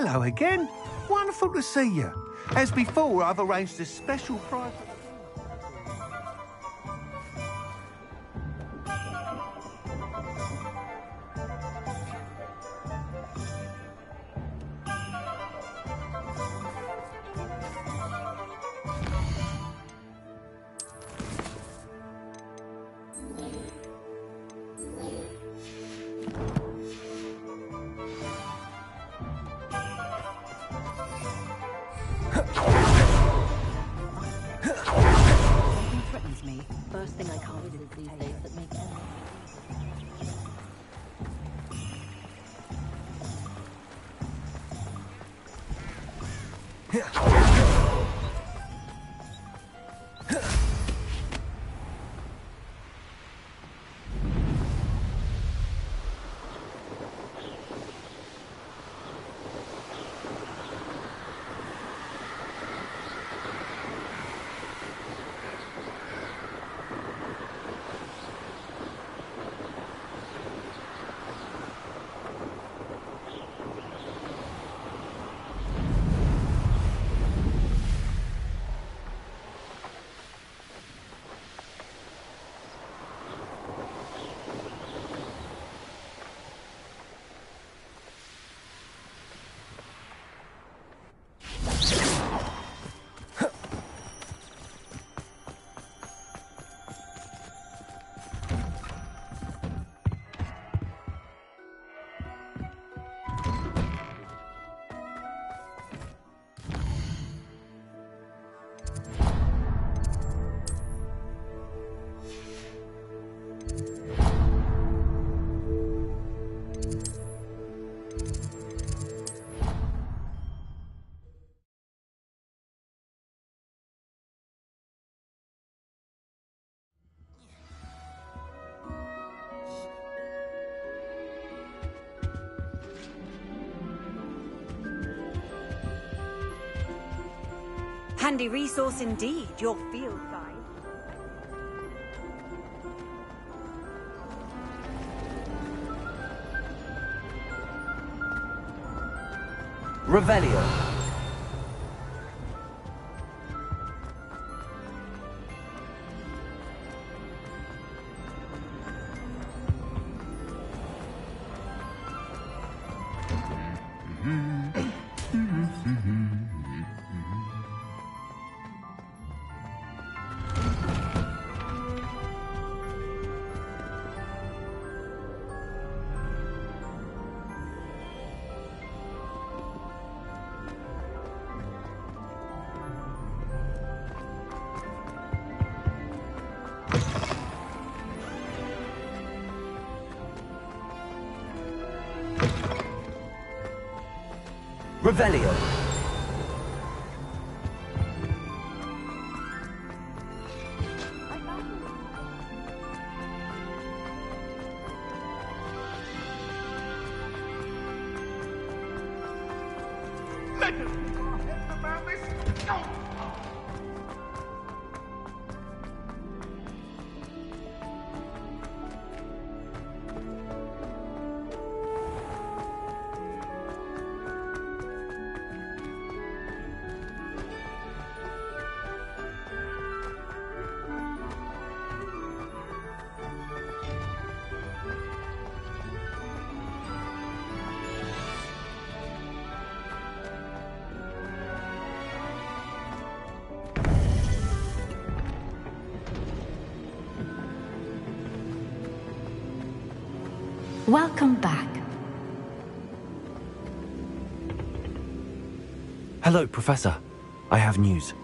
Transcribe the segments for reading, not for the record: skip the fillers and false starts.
Hello again. Wonderful to see you. As before, I've arranged a special private... First thing I can't do these days that makes sense. Handy resource indeed, your field guide. Revelio. Revelio. Welcome back. Hello, Professor. I have news.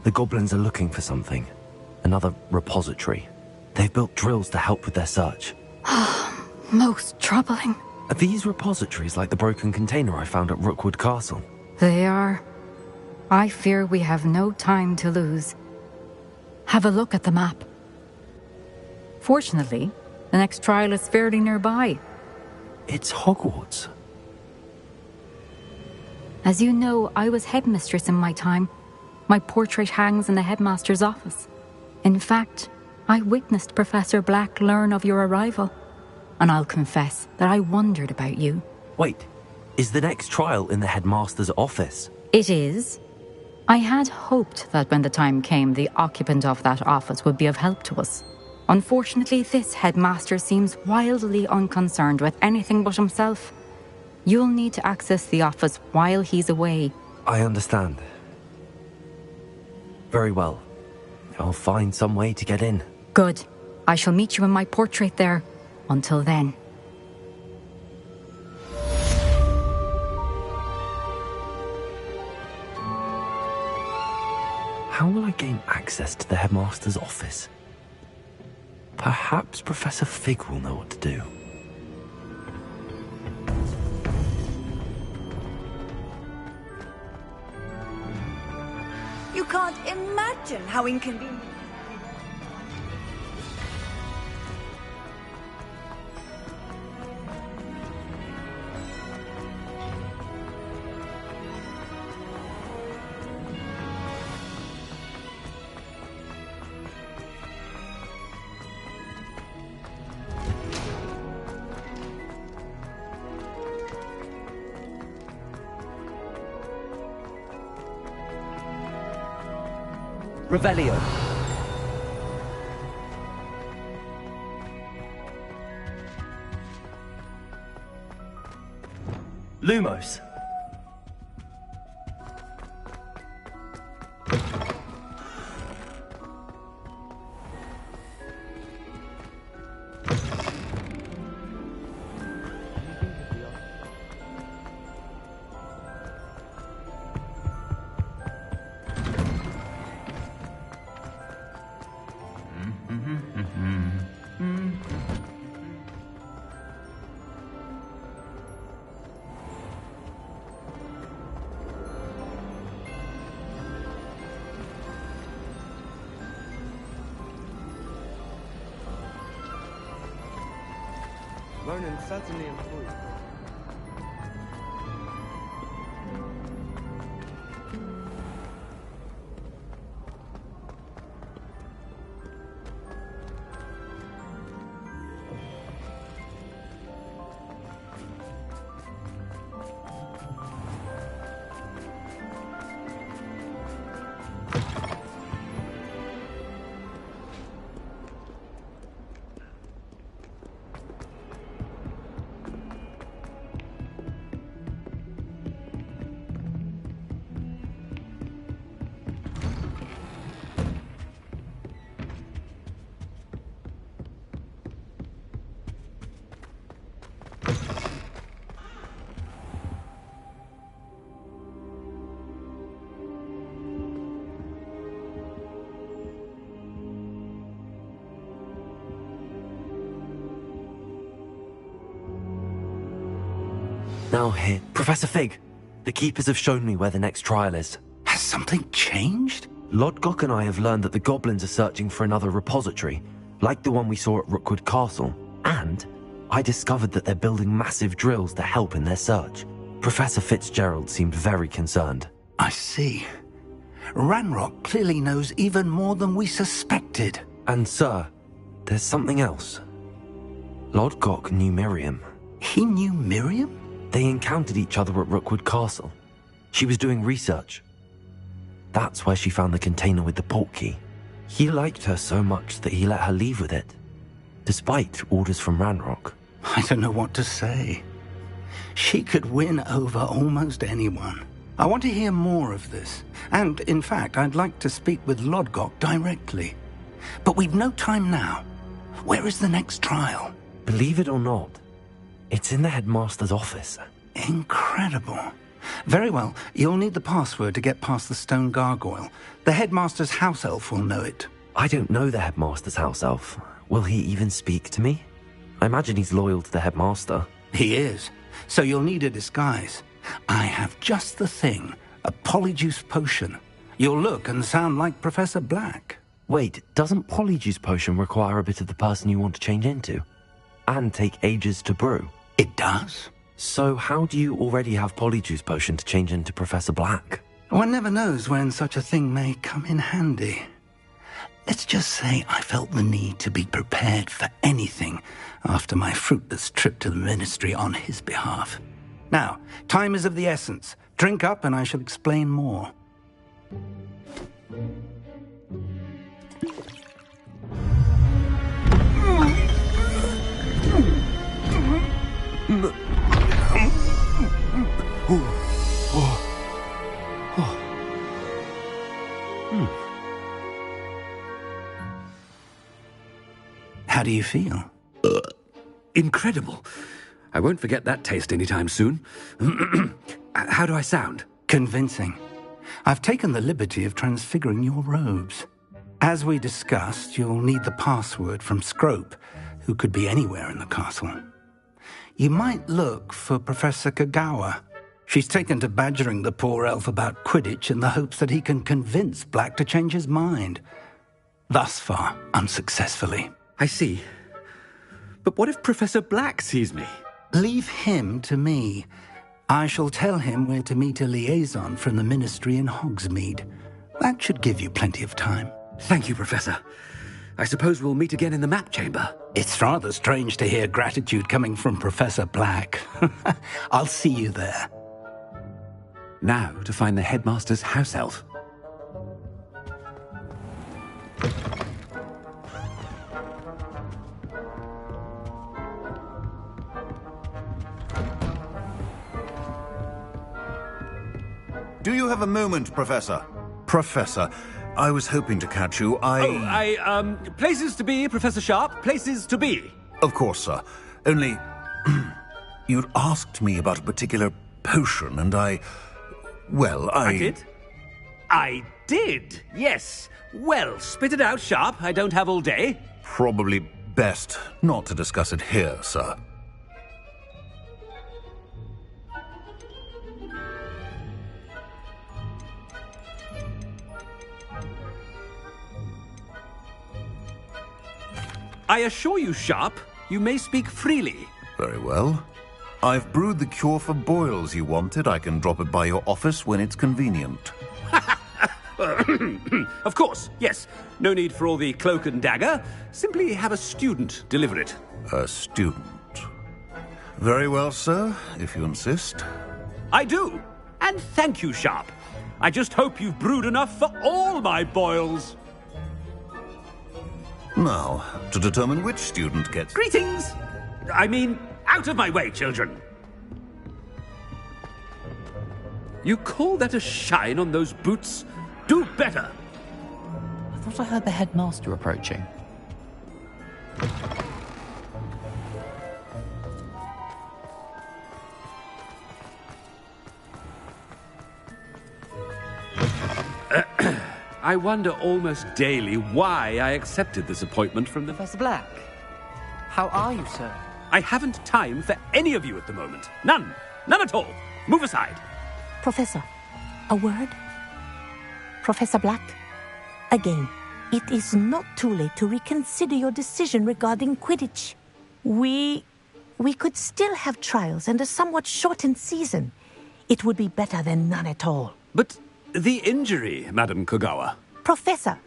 The goblins are looking for something. Another repository. They've built drills to help with their search. Most troubling. Are these repositories like the broken container I found at Rookwood Castle? They are. I fear we have no time to lose. Have a look at the map. Fortunately, the next trial is fairly nearby. It's Hogwarts. As you know, I was headmistress in my time. My portrait hangs in the headmaster's office. In fact, I witnessed Professor Black learn of your arrival. And I'll confess that I wondered about you. Wait, is the next trial in the headmaster's office? It is. I had hoped that when the time came, the occupant of that office would be of help to us. Unfortunately, this headmaster seems wildly unconcerned with anything but himself. You'll need to access the office while he's away. I understand. Very well. I'll find some way to get in. Good. I shall meet you in my portrait there. Until then. How will I gain access to the headmaster's office? Perhaps Professor Fig will know what to do. You can't imagine how inconvenient. Revelio. Lumos. Ronan certainly improved. Now here, Professor Fig. The Keepers have shown me where the next trial is. Has something changed? Lodgok and I have learned that the goblins are searching for another repository, like the one we saw at Rookwood Castle. And I discovered that they're building massive drills to help in their search. Professor Fitzgerald seemed very concerned. I see. Ranrock clearly knows even more than we suspected. And sir, there's something else. Lodgok knew Miriam. He knew Miriam? They encountered each other at Rookwood Castle. She was doing research. That's where she found the container with the portkey. He liked her so much that he let her leave with it, despite orders from Ranrock. I don't know what to say. She could win over almost anyone. I want to hear more of this. And, in fact, I'd like to speak with Lodgok directly. But we've no time now. Where is the next trial? Believe it or not, It's in the headmaster's office. Incredible. Very well. You'll need the password to get past the stone gargoyle. The headmaster's house elf will know it. I don't know the headmaster's house elf. Will he even speak to me? I imagine he's loyal to the headmaster. He is. So you'll need a disguise. I have just the thing. A polyjuice potion. You'll look and sound like Professor Black. Wait, doesn't Polyjuice Potion require a bit of the person you want to change into? And take ages to brew? It does. So how do you already have Polyjuice Potion to change into Professor Black? One never knows when such a thing may come in handy. Let's just say I felt the need to be prepared for anything after my fruitless trip to the ministry on his behalf. Now, time is of the essence. Drink up and I shall explain more. How do you feel? Incredible. I won't forget that taste anytime soon. How do I sound? Convincing. I've taken the liberty of transfiguring your robes. As we discussed, you'll need the password from Scrope, who could be anywhere in the castle. You might look for Professor Kagawa. She's taken to badgering the poor elf about Quidditch in the hopes that he can convince Black to change his mind. Thus far, unsuccessfully. I see. But what if Professor Black sees me? Leave him to me. I shall tell him where to meet a liaison from the ministry in Hogsmeade. That should give you plenty of time. Thank you, Professor. I suppose we'll meet again in the map chamber. It's rather strange to hear gratitude coming from Professor Black. I'll see you there. Now to find the headmaster's house elf. Do you have a moment, Professor? Professor, I was hoping to catch you. Places to be, Professor Sharp. Places to be. Of course, sir. Only, you'd asked me about a particular potion, and I did? I did, yes. Well, spit it out, Sharp. I don't have all day. Probably best not to discuss it here, sir. I assure you, Sharp, you may speak freely. Very well. I've brewed the cure for boils you wanted. I can drop it by your office when it's convenient. Of course, yes. No need for all the cloak and dagger. Simply have a student deliver it. A student. Very well, sir, if you insist. I do. And thank you, Sharp. I just hope you've brewed enough for all my boils. Now, to determine which student gets... Greetings! I mean, out of my way, children. You call that a shine on those boots? Do better. I thought I heard the headmaster approaching. I wonder almost daily why I accepted this appointment from the... Professor Black, how are you, sir? I haven't time for any of you at the moment. None. None at all. Move aside. Professor, a word? Professor Black, again, it is not too late to reconsider your decision regarding Quidditch. We could still have trials and a somewhat shortened season. It would be better than none at all. But the injury, Madam Kogawa. Professor,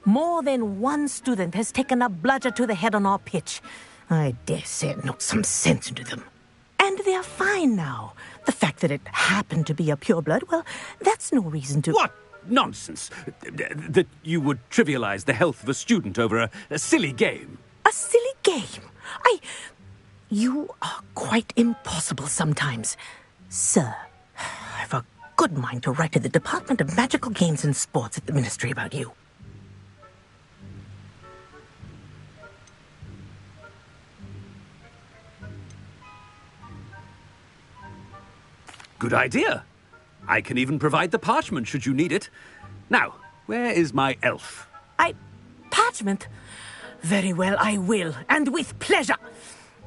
more than one student has taken a bludger to the head on our pitch. I dare say it knocked some sense into them. And they're fine now. The fact that it happened to be a pureblood, well, that's no reason to... What nonsense! That you would trivialize the health of a student over a silly game. A silly game? You are quite impossible sometimes. Sir, I've a good mind to write to the Department of Magical Games and Sports at the Ministry about you. Good idea. I can even provide the parchment should you need it. Now, where is my elf? Parchment? Very well, I will, and with pleasure.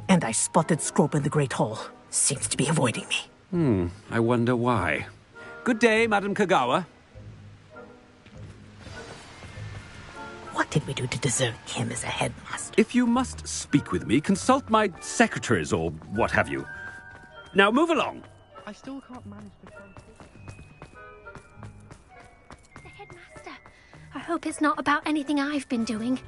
And I spotted Scrope in the Great Hall. Seems to be avoiding me. I wonder why. Good day, Madam Kagawa. What did we do to deserve him as a headmaster? If you must speak with me, consult my secretaries or what have you. Now move along. I still can't manage to find... The headmaster. I hope it's not about anything I've been doing.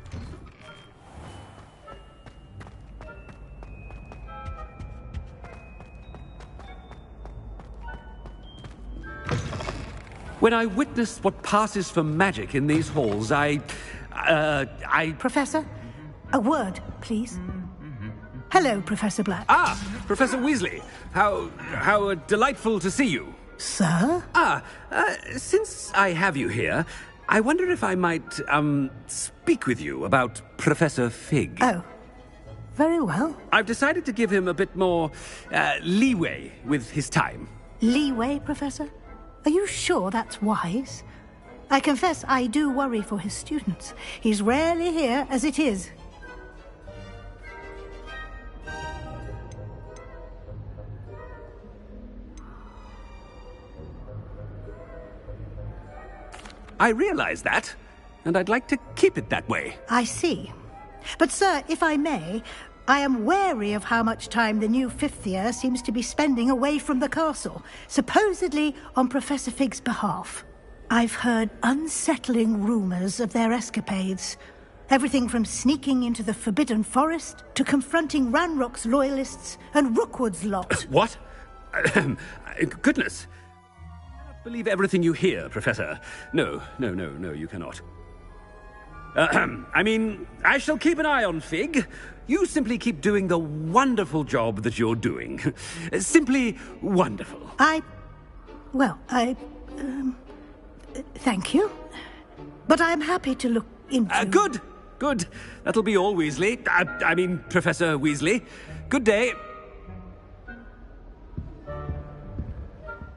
When I witness what passes for magic in these halls, I... Professor, a word, please. Hello, Professor Black. Ah, Professor Weasley. How delightful to see you. Sir? Since I have you here, I wonder if I might, speak with you about Professor Fig. Oh, very well. I've decided to give him a bit more, leeway with his time. Leeway, Professor? Are you sure that's wise? I confess I do worry for his students. He's rarely here as it is. I realize that, and I'd like to keep it that way. I see. But, sir, if I may, I am wary of how much time the new fifth year seems to be spending away from the castle, supposedly on Professor Fig's behalf. I've heard unsettling rumors of their escapades. Everything from sneaking into the Forbidden Forest to confronting Ranrock's loyalists and Rookwood's lot. What? Goodness. Believe everything you hear, Professor. No, you cannot. I mean, I shall keep an eye on Fig. You simply keep doing the wonderful job that you're doing. Simply wonderful. Thank you. But I'm happy to look into... Good. That'll be all, Weasley. I mean, Professor Weasley. Good day.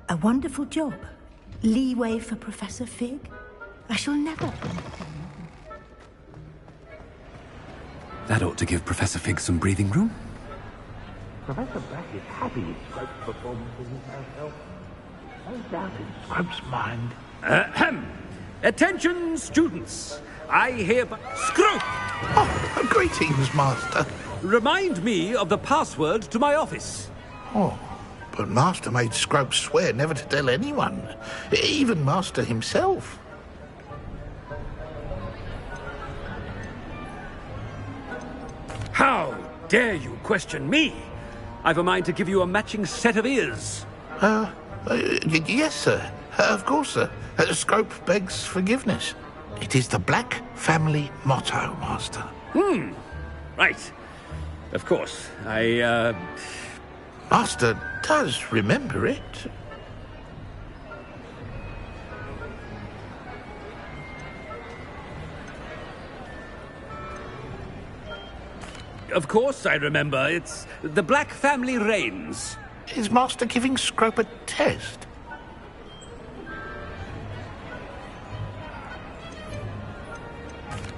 A wonderful job. Leeway for Professor Fig? I shall never... That ought to give Professor Fig some breathing room. Professor Black is happy with Scrope's performance in his house. No doubt in Scrope's mind. Attention, students. I hereby... Scrope! Oh, greetings, Master. Remind me of the password to my office. Oh, but Master made Scrope swear never to tell anyone, even Master himself. How dare you question me? I've a mind to give you a matching set of ears. Yes, sir. Of course, sir. Scrope begs forgiveness. It is the Black family motto, Master. Right. Of course. Master does remember it. Of course I remember. It's the Black family reigns. Is Master giving Scrope a test?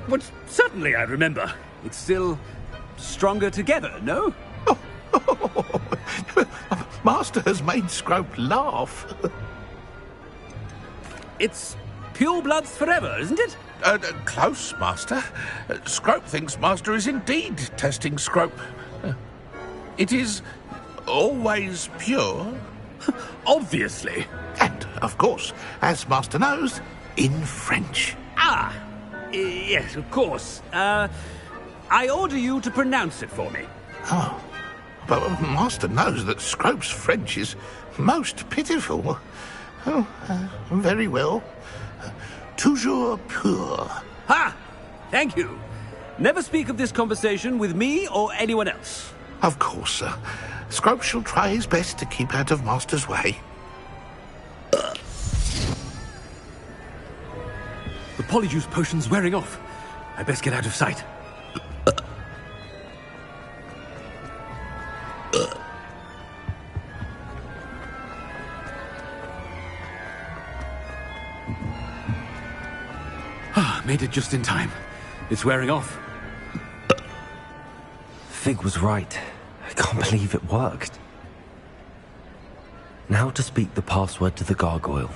But certainly I remember. It's still stronger together, no? Master has made Scrope laugh. It's pure bloods forever, isn't it? Close, Master. Scrope thinks Master is indeed testing Scrope. It is always pure. Obviously. And, of course, as Master knows, in French. Yes, of course. I order you to pronounce it for me. Oh, but Master knows that Scrope's French is most pitiful. Oh, very well. Toujours pur. Ha! Thank you. Never speak of this conversation with me or anyone else. Of course, sir. Scrope shall try his best to keep out of Master's way. The polyjuice potion's wearing off. I best get out of sight. Made it just in time. It's wearing off. Fig was right. I can't believe it worked. Now to speak the password to the gargoyle.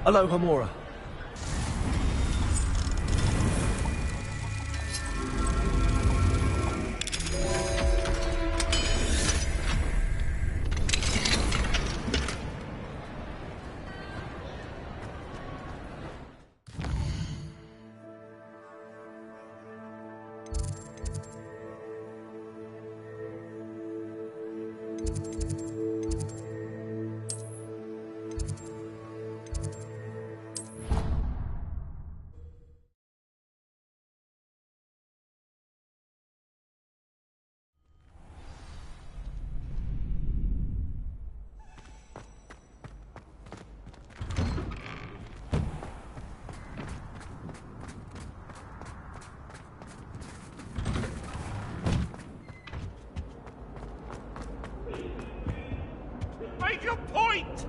Hello, Hamora. Make your point!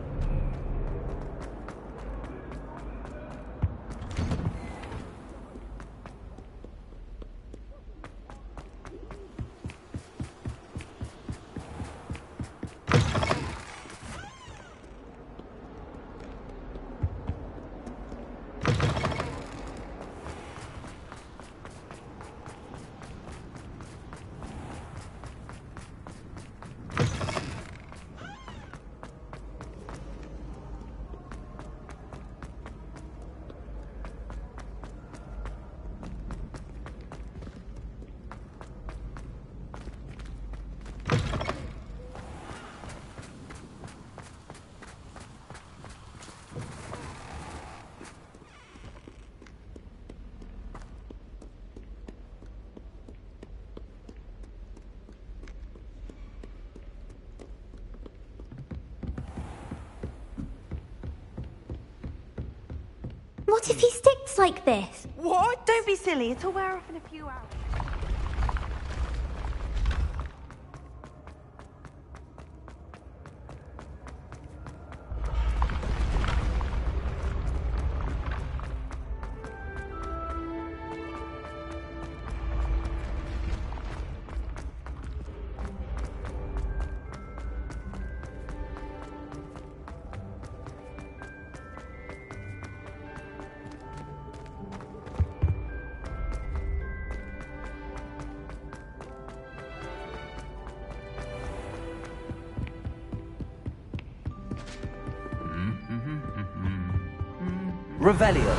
What if he sticks like this? What? Don't be silly. It'll wear off in a few hours. Revelio.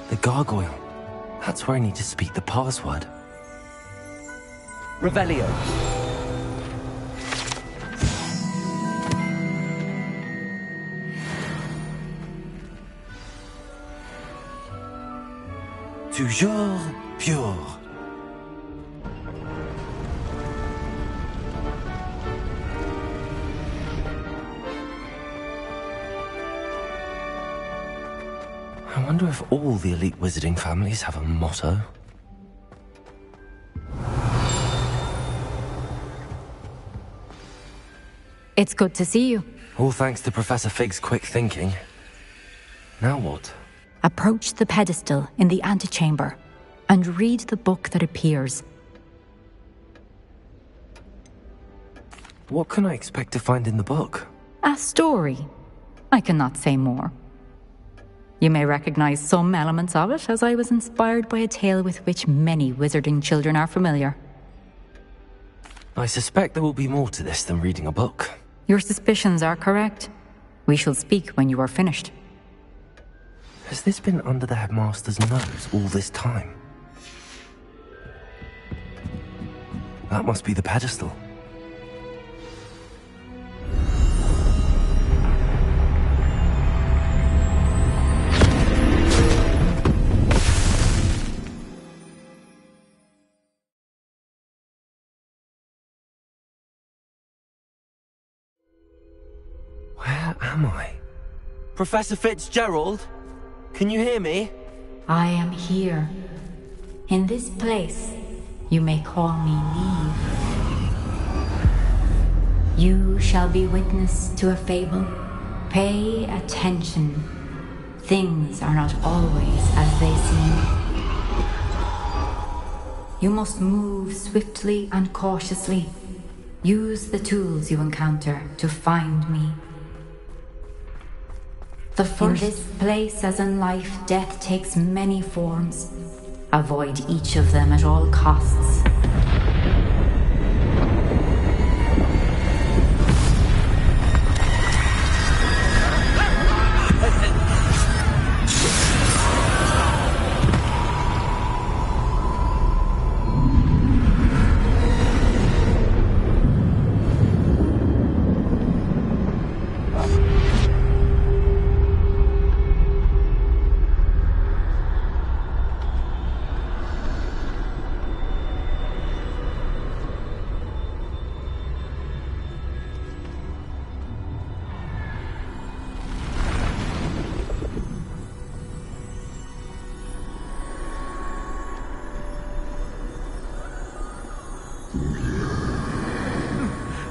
The gargoyle. That's where I need to speak the password. Revelio. Toujours pure. I wonder if all the elite wizarding families have a motto. It's good to see you. All thanks to Professor Fig's quick thinking. Now what? Approach the pedestal in the antechamber and read the book that appears. What can I expect to find in the book? A story. I cannot say more. You may recognize some elements of it, as I was inspired by a tale with which many wizarding children are familiar. I suspect there will be more to this than reading a book. Your suspicions are correct. We shall speak when you are finished. Has this been under the headmaster's nose all this time? That must be the pedestal. Where am I? Professor Fitzgerald? Can you hear me? I am here. In this place, you may call me Neve. You shall be witness to a fable. Pay attention. Things are not always as they seem. You must move swiftly and cautiously. Use the tools you encounter to find me. In this place, as in life, death takes many forms. Avoid each of them at all costs.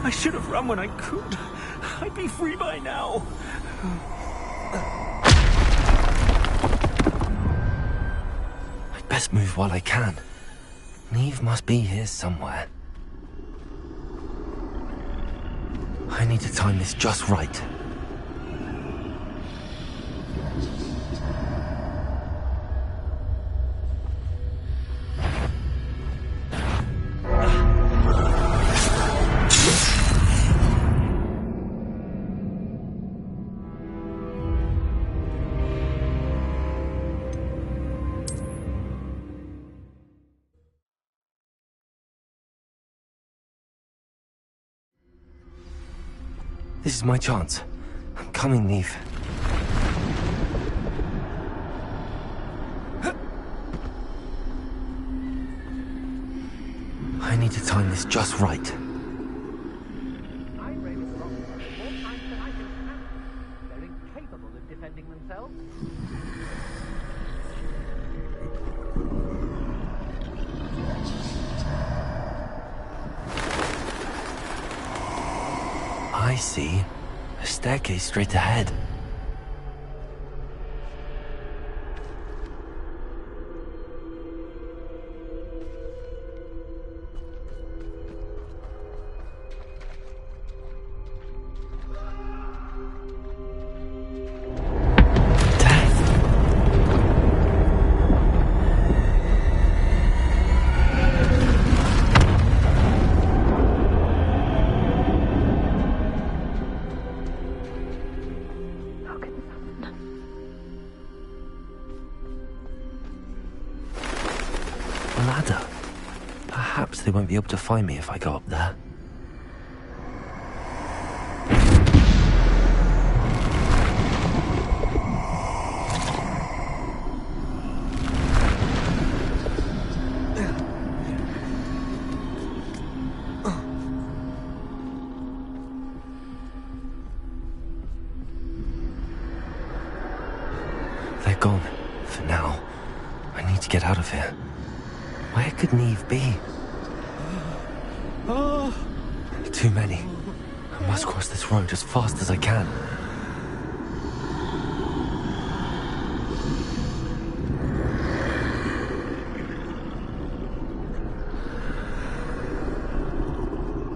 I should have run when I could. I'd be free by now. I'd best move while I can. Neve must be here somewhere. I need to time this just right. This is my chance. I'm coming, Neve. I need to time this just right. They're incapable of defending themselves. I see. A staircase straight ahead. Ladder. Perhaps they won't be able to find me if I go up there. They're gone. For now. I need to get out of here. Where could Neve be? Too many. I must cross this road as fast as I can.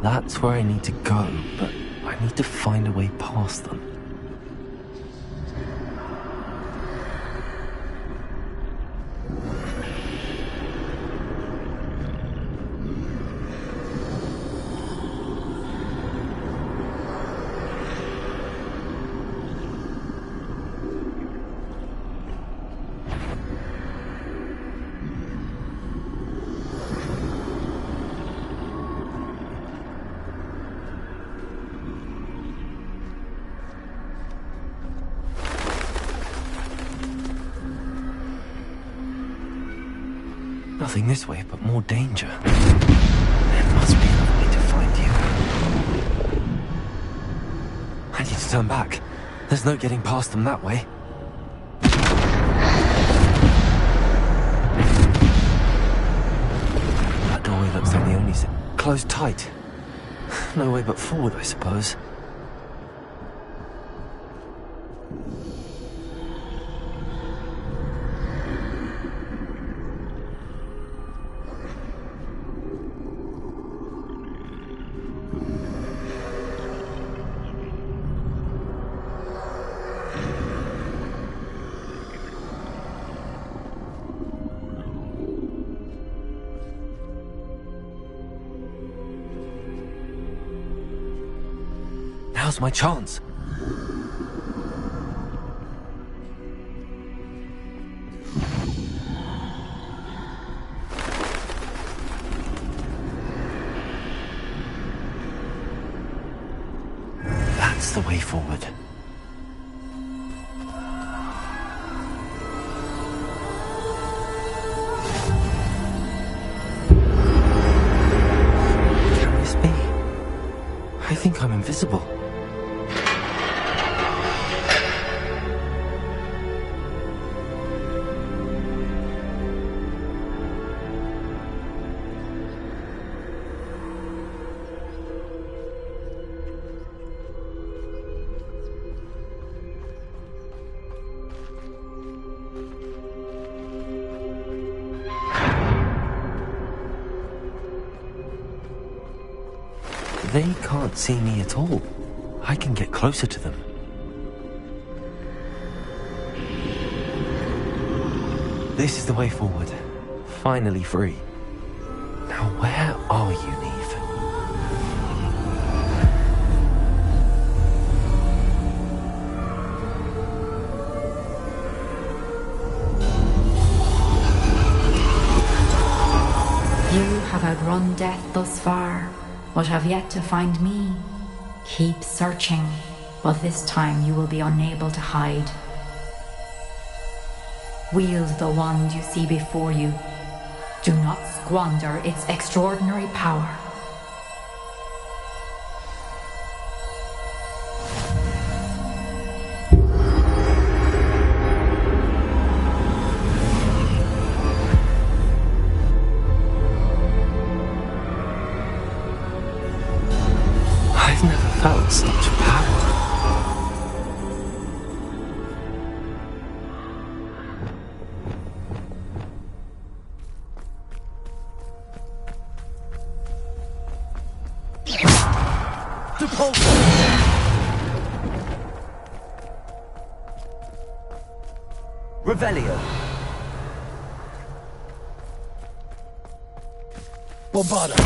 That's where I need to go, but I need to find a way past them. Nothing this way, but more danger. There must be another way to find you. I need to turn back. There's no getting past them that way. That doorway looks like the only closed tight. No way but forward, I suppose. Now's my chance. That's the way forward. Can this be? I think I'm invisible. They can't see me at all. I can get closer to them. This is the way forward. Finally free. Now where are you, Neve? You have outrun death thus far, but have yet to find me. Keep searching, but this time you will be unable to hide. Wield the wand you see before you. Do not squander its extraordinary power. I've never felt such power. Revelio. Bombarda.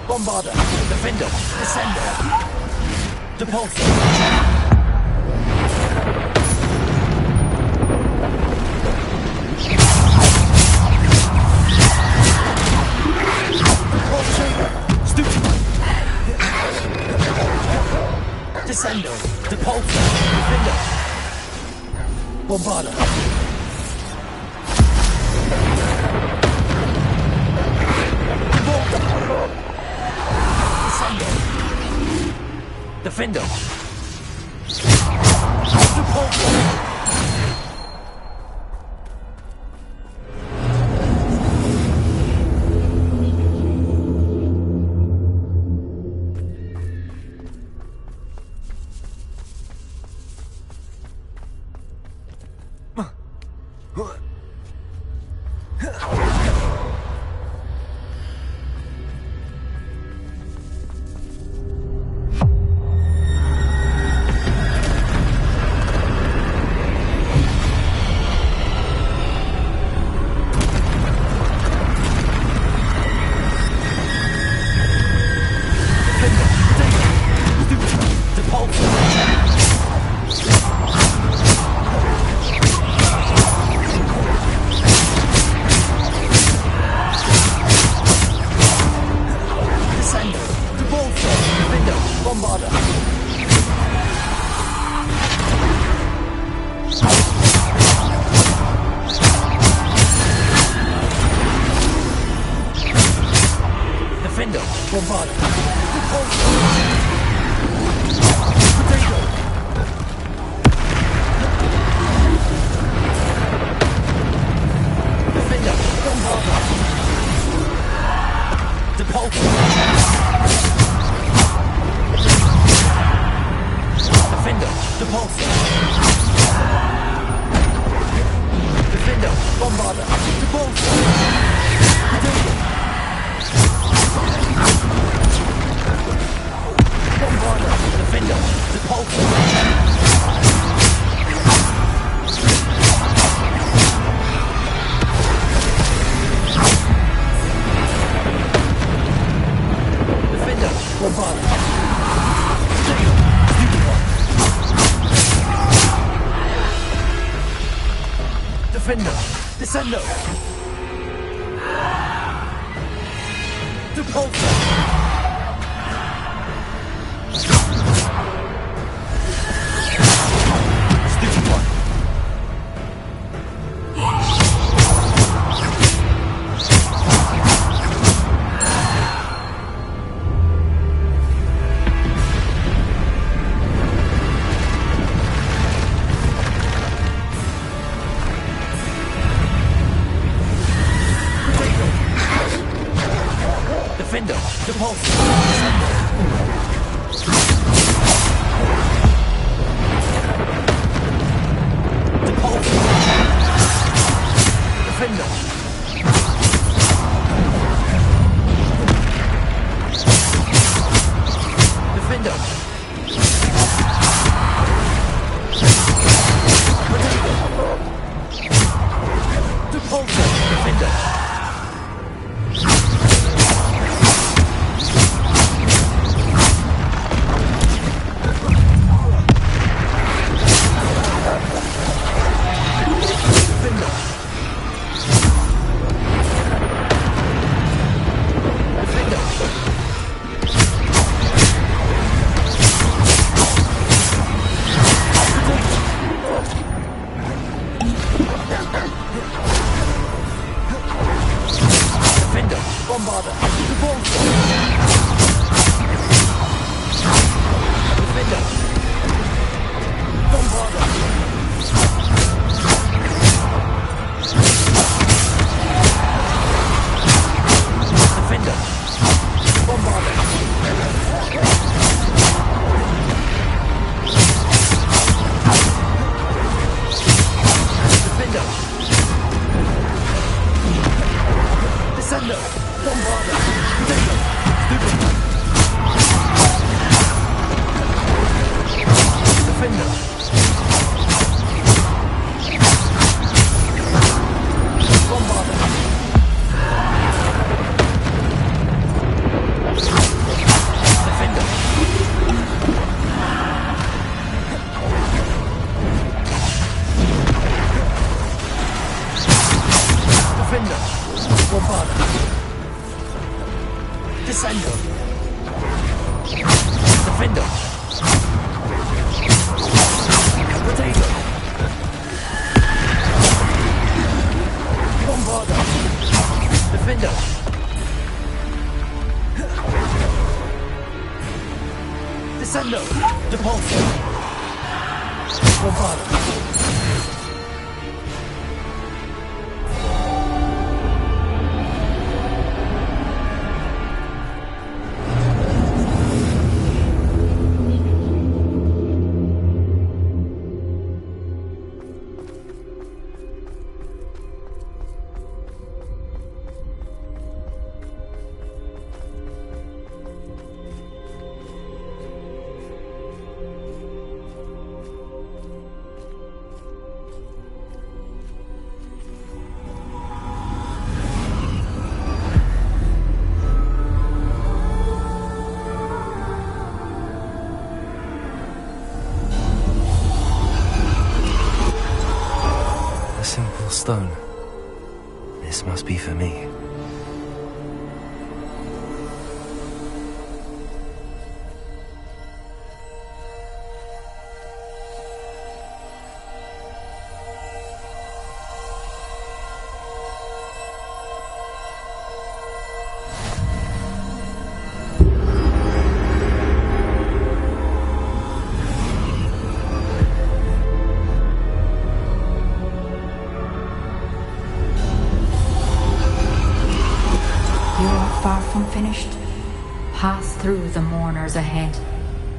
Bombarda, Defender, Descender, Depulsor. Descendo, Depulsor, Defender, Bombarda. Defender. Depulso. Defender! Descendo! Depulso! Stupid one! Defender, Depulso. Depulso. Defender. Defender. Depulso. Defender. Descendo! Depulso! Bombado! Stone. This must be for me. Finished. Pass through the mourners ahead.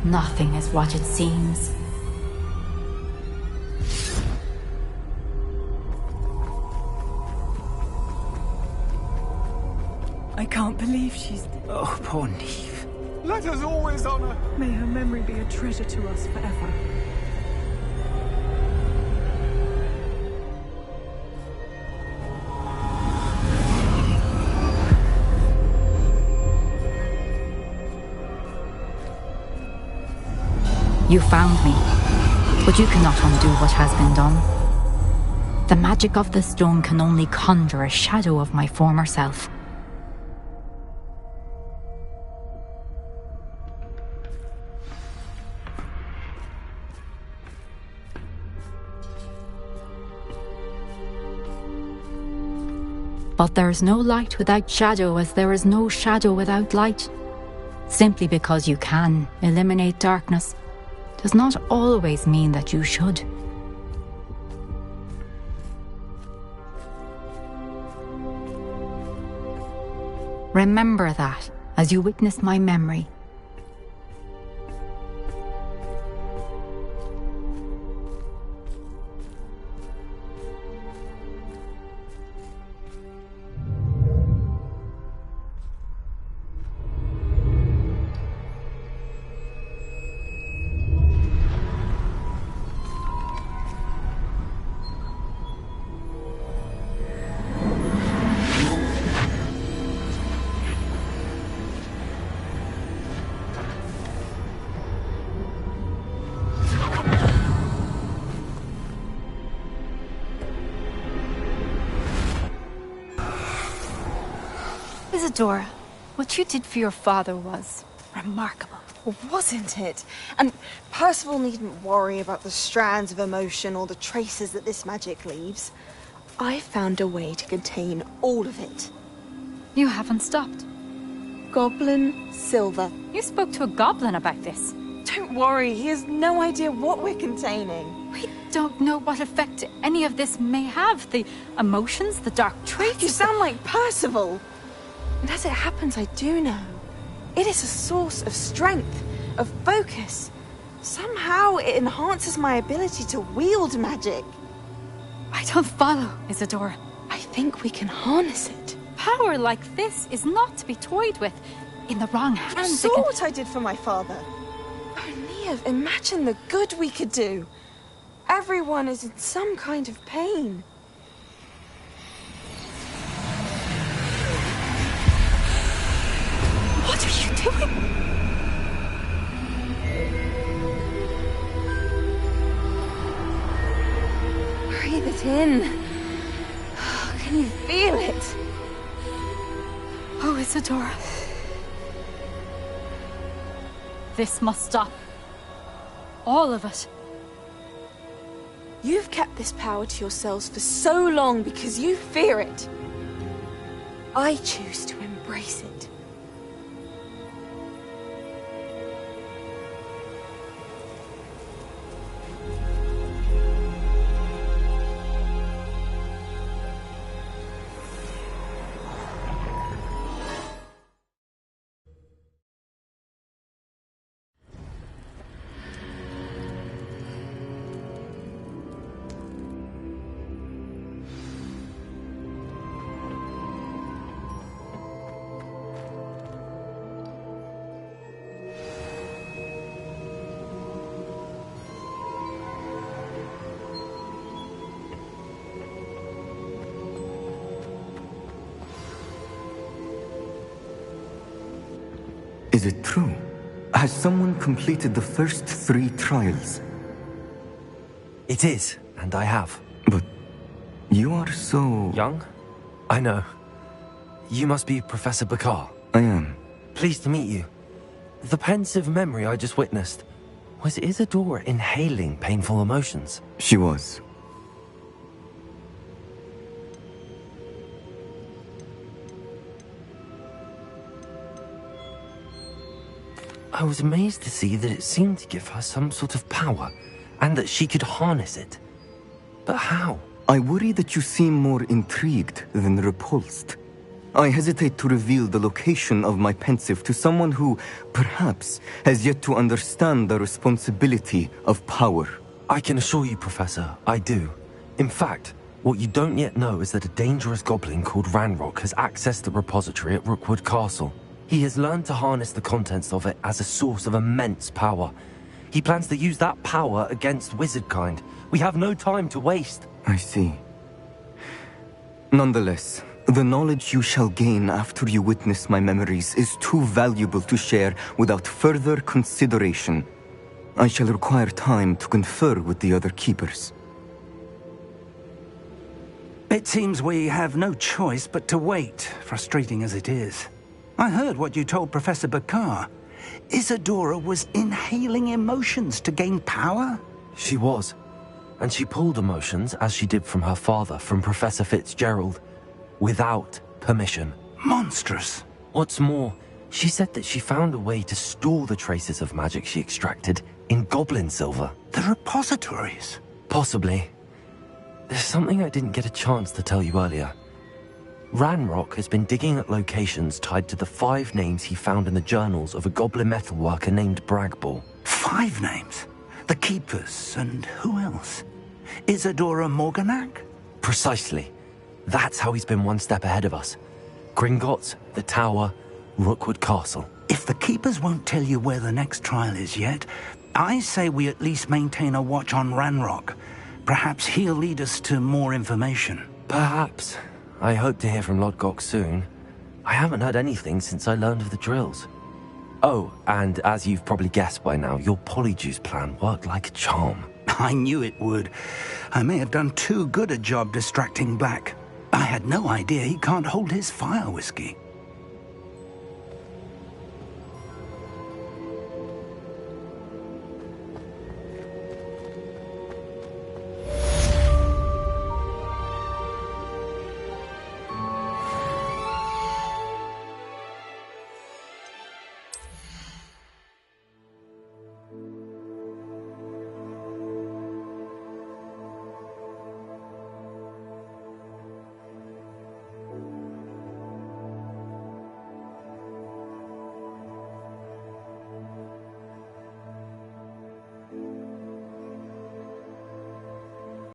Nothing is what it seems. I can't believe she's... Oh, poor Neve. Let us always honor. May her memory be a treasure to us forever. You found me, but you cannot undo what has been done. The magic of the stone can only conjure a shadow of my former self. But there is no light without shadow, as there is no shadow without light. Simply because you can eliminate darkness does not always mean that you should. Remember that as you witness my memory. Isadora, what you did for your father was remarkable. Wasn't it? And Percival needn't worry about the strands of emotion or the traces that this magic leaves. I found a way to contain all of it. You haven't stopped. Goblin Silver. You spoke to a goblin about this. Don't worry, he has no idea what we're containing. We don't know what effect any of this may have. The emotions, the dark traits. You sound like Percival. And as it happens, I do know. It is a source of strength, of focus. Somehow it enhances my ability to wield magic. I don't follow, Isadora. I think we can harness it. Power like this is not to be toyed with. In the wrong hands, You saw what I did for my father. Oh, Neve, imagine the good we could do. Everyone is in some kind of pain. What are you doing? Breathe it in. Can you feel it? Oh, Isadora. This must stop. All of it. You've kept this power to yourselves for so long because you fear it. I choose to embrace it. Is it true? Has someone completed the first 3 trials? It is, and I have. But you are so... young? I know. You must be Professor Bakar. I am. Pleased to meet you. The pensive memory I just witnessed, was Isadora inhaling painful emotions? She was. I was amazed to see that it seemed to give her some sort of power, and that she could harness it. But how? I worry that you seem more intrigued than repulsed. I hesitate to reveal the location of my pensive to someone who, perhaps, has yet to understand the responsibility of power. I can assure you, Professor, I do. In fact, what you don't yet know is that a dangerous goblin called Ranrock has accessed the repository at Rookwood Castle. He has learned to harness the contents of it as a source of immense power. He plans to use that power against wizardkind. We have no time to waste. I see. Nonetheless, the knowledge you shall gain after you witness my memories is too valuable to share without further consideration. I shall require time to confer with the other keepers. It seems we have no choice but to wait, frustrating as it is. I heard what you told Professor Bakar. Isadora was inhaling emotions to gain power? She was. And she pulled emotions, as she did from her father, from Professor Fitzgerald, without permission. Monstrous. What's more, she said that she found a way to store the traces of magic she extracted in goblin silver. The repositories? Possibly. There's something I didn't get a chance to tell you earlier. Ranrock has been digging at locations tied to the 5 names he found in the journals of a goblin metalworker named Bragball. 5 names? The Keepers, and who else? Isadora Morganac? Precisely. That's how he's been one step ahead of us. Gringotts, the Tower, Rookwood Castle. If the Keepers won't tell you where the next trial is yet, I say we at least maintain a watch on Ranrock. Perhaps he'll lead us to more information. Perhaps. I hope to hear from Lodgok soon. I haven't heard anything since I learned of the drills. Oh, and as you've probably guessed by now, your polyjuice plan worked like a charm. I knew it would. I may have done too good a job distracting Black. I had no idea he can't hold his fire whiskey.